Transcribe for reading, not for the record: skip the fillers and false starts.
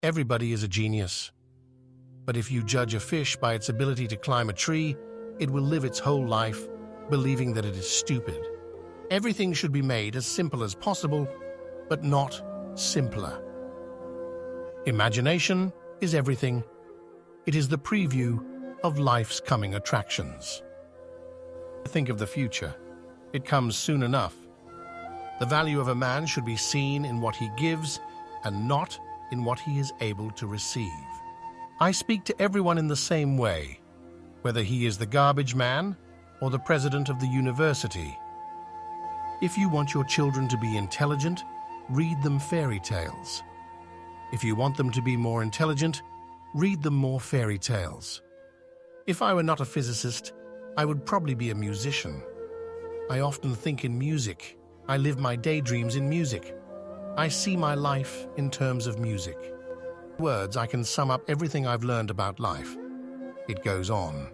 Everybody is a genius. But if you judge a fish by its ability to climb a tree, it will live its whole life believing that it is stupid. Everything should be made as simple as possible, but not simpler. Imagination is everything. It is the preview of life's coming attractions. Think of the future. It comes soon enough. The value of a man should be seen in what he gives and not in what he is able to receive. I speak to everyone in the same way, whether he is the garbage man or the president of the university. If you want your children to be intelligent, read them fairy tales. If you want them to be more intelligent, read them more fairy tales. If I were not a physicist, I would probably be a musician. I often think in music. I live my daydreams in music. I see my life in terms of music. In words, I can sum up everything I've learned about life. It goes on.